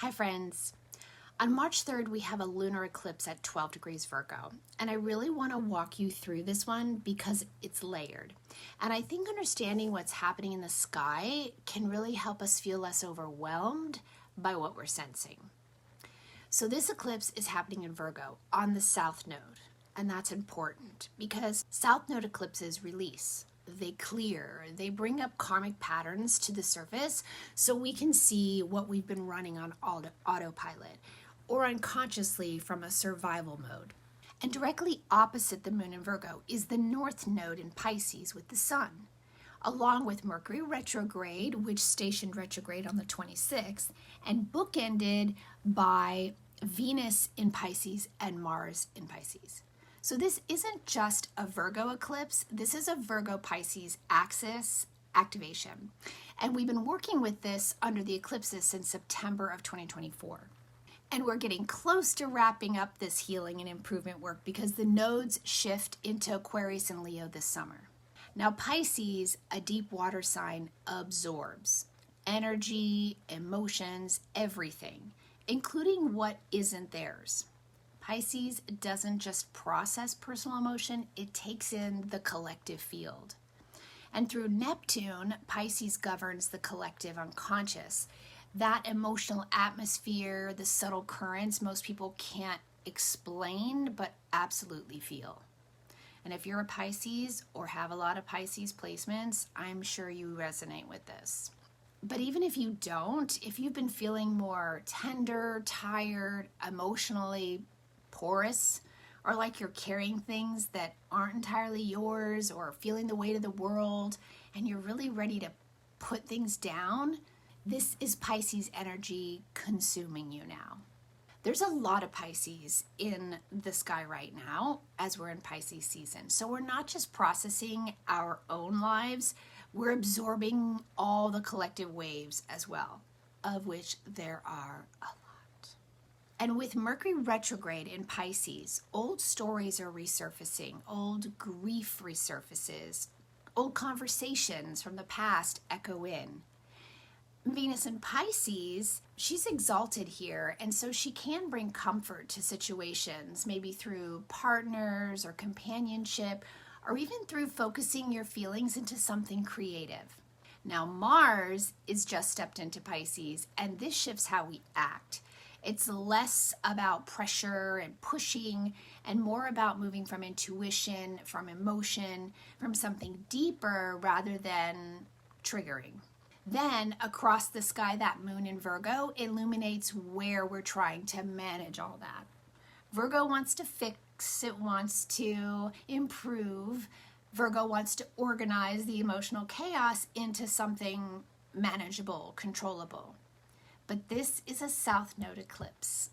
Hi friends. On March 3rd, we have a lunar eclipse at 12 degrees Virgo. And I really want to walk you through this one because it's layered. And I think understanding what's happening in the sky can really help us feel less overwhelmed by what we're sensing. So this eclipse is happening in Virgo on the South Node. And that's important because South Node eclipses release. They clear, they bring up karmic patterns to the surface so we can see what we've been running on autopilot or unconsciously from a survival mode. And directly opposite the moon in Virgo is the North Node in Pisces with the sun, along with Mercury Retrograde, which stationed retrograde on the 26th, and bookended by Venus in Pisces and Mars in Pisces. So this isn't just a Virgo eclipse, this is a Virgo-Pisces axis activation. And we've been working with this under the eclipses since September of 2024. And we're getting close to wrapping up this healing and improvement work because the nodes shift into Aquarius and Leo this summer. Now Pisces, a deep water sign, absorbs energy, emotions, everything, including what isn't theirs. Pisces doesn't just process personal emotion, it takes in the collective field. And through Neptune, Pisces governs the collective unconscious. That emotional atmosphere, the subtle currents most people can't explain but absolutely feel. And if you're a Pisces or have a lot of Pisces placements, I'm sure you resonate with this. But even if you don't, if you've been feeling more tender, tired, emotionally porous, or like you're carrying things that aren't entirely yours, or feeling the weight of the world, and you're really ready to put things down, this is Pisces energy consuming you now. There's a lot of Pisces in the sky right now as we're in Pisces season. So we're not just processing our own lives, we're absorbing all the collective waves as well, of which there are a lot. And with Mercury retrograde in Pisces, old stories are resurfacing, old grief resurfaces, old conversations from the past echo in. Venus in Pisces, she's exalted here, and so she can bring comfort to situations, maybe through partners or companionship, or even through focusing your feelings into something creative. Now Mars is just stepped into Pisces, and this shifts how we act. It's less about pressure and pushing and more about moving from intuition, from emotion, from something deeper rather than triggering. Then across the sky, that moon in Virgo illuminates where we're trying to manage all that. Virgo wants to fix, it wants to improve. Virgo wants to organize the emotional chaos into something manageable, controllable. But this is a South Node eclipse,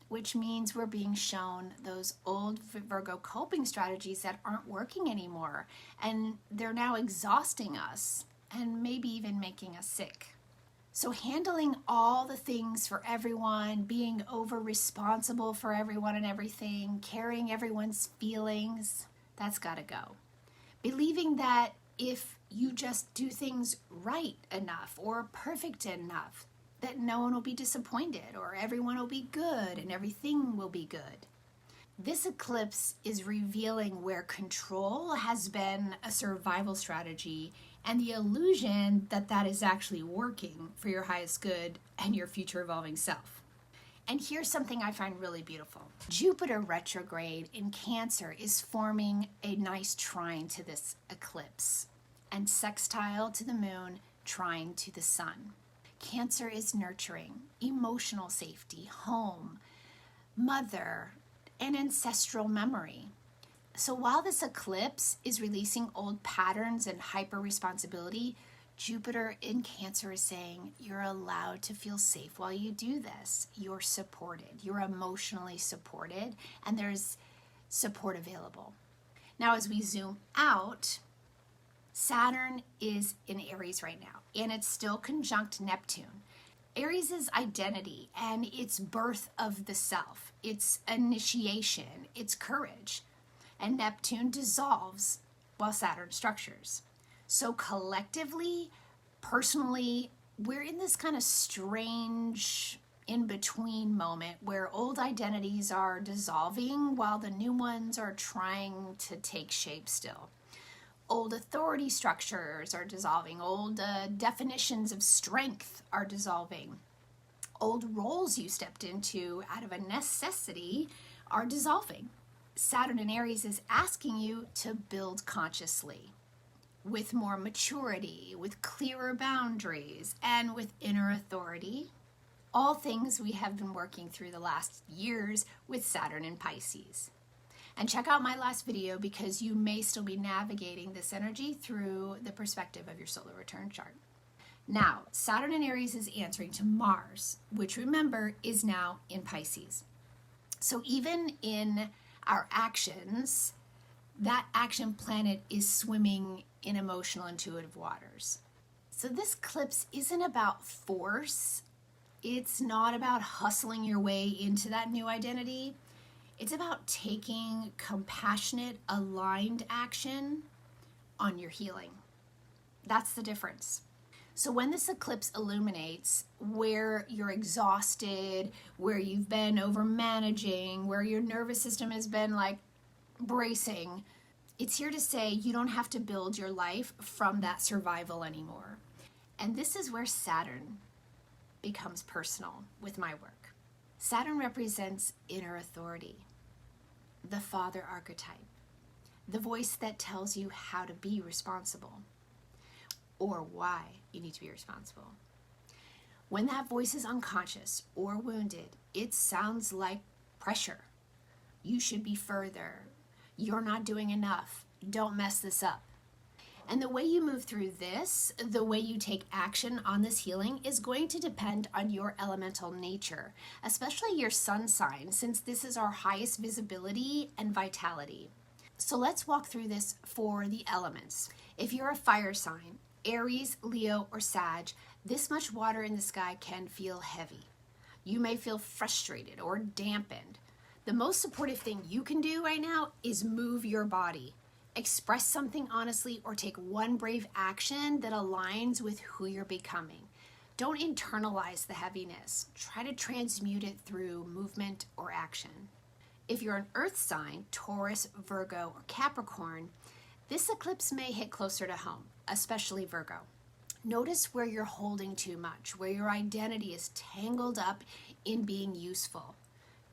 which means we're being shown those old Virgo coping strategies that aren't working anymore, and they're now exhausting us and maybe even making us sick. So handling all the things for everyone, being over responsible for everyone and everything, carrying everyone's feelings, that's got to go. Believing that if you just do things right enough or perfect enough, that no one will be disappointed or everyone will be good and everything will be good. This eclipse is revealing where control has been a survival strategy and the illusion that that is actually working for your highest good and your future evolving self. And here's something I find really beautiful. Jupiter retrograde in Cancer is forming a nice trine to this eclipse and sextile to the moon, trine to the sun. Cancer is nurturing, emotional safety, home, mother, and ancestral memory. So while this eclipse is releasing old patterns and hyper responsibility, Jupiter in Cancer is saying you're allowed to feel safe while you do this. You're supported, you're emotionally supported, and there's support available. Now as we zoom out, Saturn is in Aries right now, and it's still conjunct Neptune. Aries is identity and it's birth of the self, it's initiation, it's courage. And Neptune dissolves while Saturn structures. So collectively, personally, we're in this kind of strange in-between moment where old identities are dissolving while the new ones are trying to take shape still. Old authority structures are dissolving. Old definitions of strength are dissolving. Old roles you stepped into out of a necessity are dissolving. Saturn in Aries is asking you to build consciously, with more maturity, with clearer boundaries, and with inner authority. All things we have been working through the last years with Saturn in Pisces. And check out my last video because you may still be navigating this energy through the perspective of your solar return chart. Now, Saturn in Aries is answering to Mars, which remember is now in Pisces. So even in our actions, that action planet is swimming in emotional intuitive waters. So this eclipse isn't about force. It's not about hustling your way into that new identity. It's about taking compassionate, aligned action on your healing. That's the difference. So when this eclipse illuminates where you're exhausted, where you've been over managing, where your nervous system has been like bracing, it's here to say you don't have to build your life from that survival anymore. And this is where Saturn becomes personal with my work. Saturn represents inner authority, the father archetype, the voice that tells you how to be responsible or why you need to be responsible. When that voice is unconscious or wounded, it sounds like pressure. You should be further. You're not doing enough. Don't mess this up. And the way you move through this, the way you take action on this healing is going to depend on your elemental nature, especially your sun sign, since this is our highest visibility and vitality. So let's walk through this for the elements. If you're a fire sign, Aries, Leo, or Sag, this much water in the sky can feel heavy. You may feel frustrated or dampened. The most supportive thing you can do right now is move your body. Express something honestly or take one brave action that aligns with who you're becoming. Don't internalize the heaviness. Try to transmute it through movement or action. If you're an earth sign, Taurus, Virgo, or Capricorn, this eclipse may hit closer to home, especially Virgo. Notice where you're holding too much, where your identity is tangled up in being useful.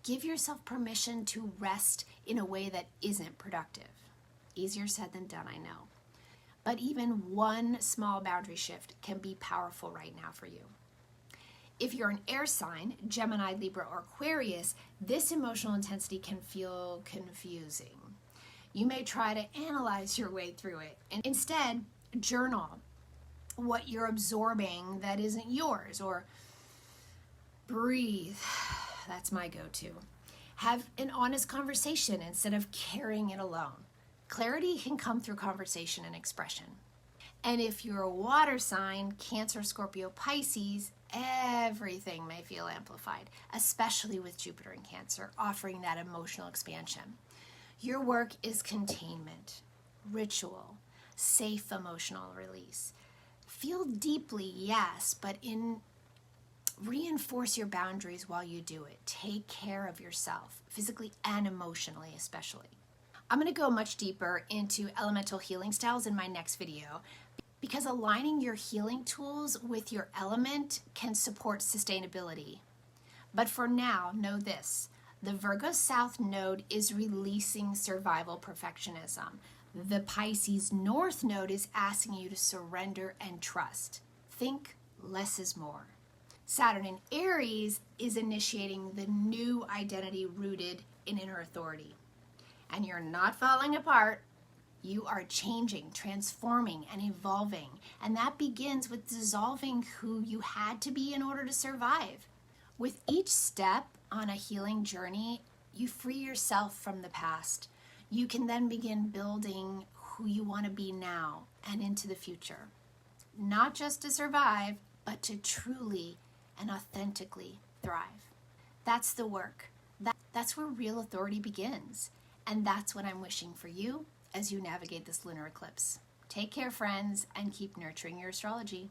Give yourself permission to rest in a way that isn't productive. Easier said than done, I know. But even one small boundary shift can be powerful right now for you. If you're an air sign, Gemini, Libra, or Aquarius, this emotional intensity can feel confusing. You may try to analyze your way through it, and instead journal what you're absorbing that isn't yours, or breathe. That's my go-to. Have an honest conversation instead of carrying it alone. Clarity can come through conversation and expression. And if you're a water sign, Cancer, Scorpio, Pisces, everything may feel amplified, especially with Jupiter in Cancer, offering that emotional expansion. Your work is containment, ritual, safe emotional release. Feel deeply, yes, but reinforce your boundaries while you do it. Take care of yourself, physically and emotionally especially. I'm going to go much deeper into elemental healing styles in my next video because aligning your healing tools with your element can support sustainability. But for now, know this. The Virgo South Node is releasing survival perfectionism. The Pisces North Node is asking you to surrender and trust. Think less is more. Saturn in Aries is initiating the new identity rooted in inner authority. And you're not falling apart. You are changing, transforming, and evolving. And that begins with dissolving who you had to be in order to survive. With each step on a healing journey, you free yourself from the past. You can then begin building who you want to be now and into the future. Not just to survive, but to truly and authentically thrive. That's the work. That's where real authority begins. And that's what I'm wishing for you as you navigate this lunar eclipse. Take care, friends, and keep nurturing your astrology.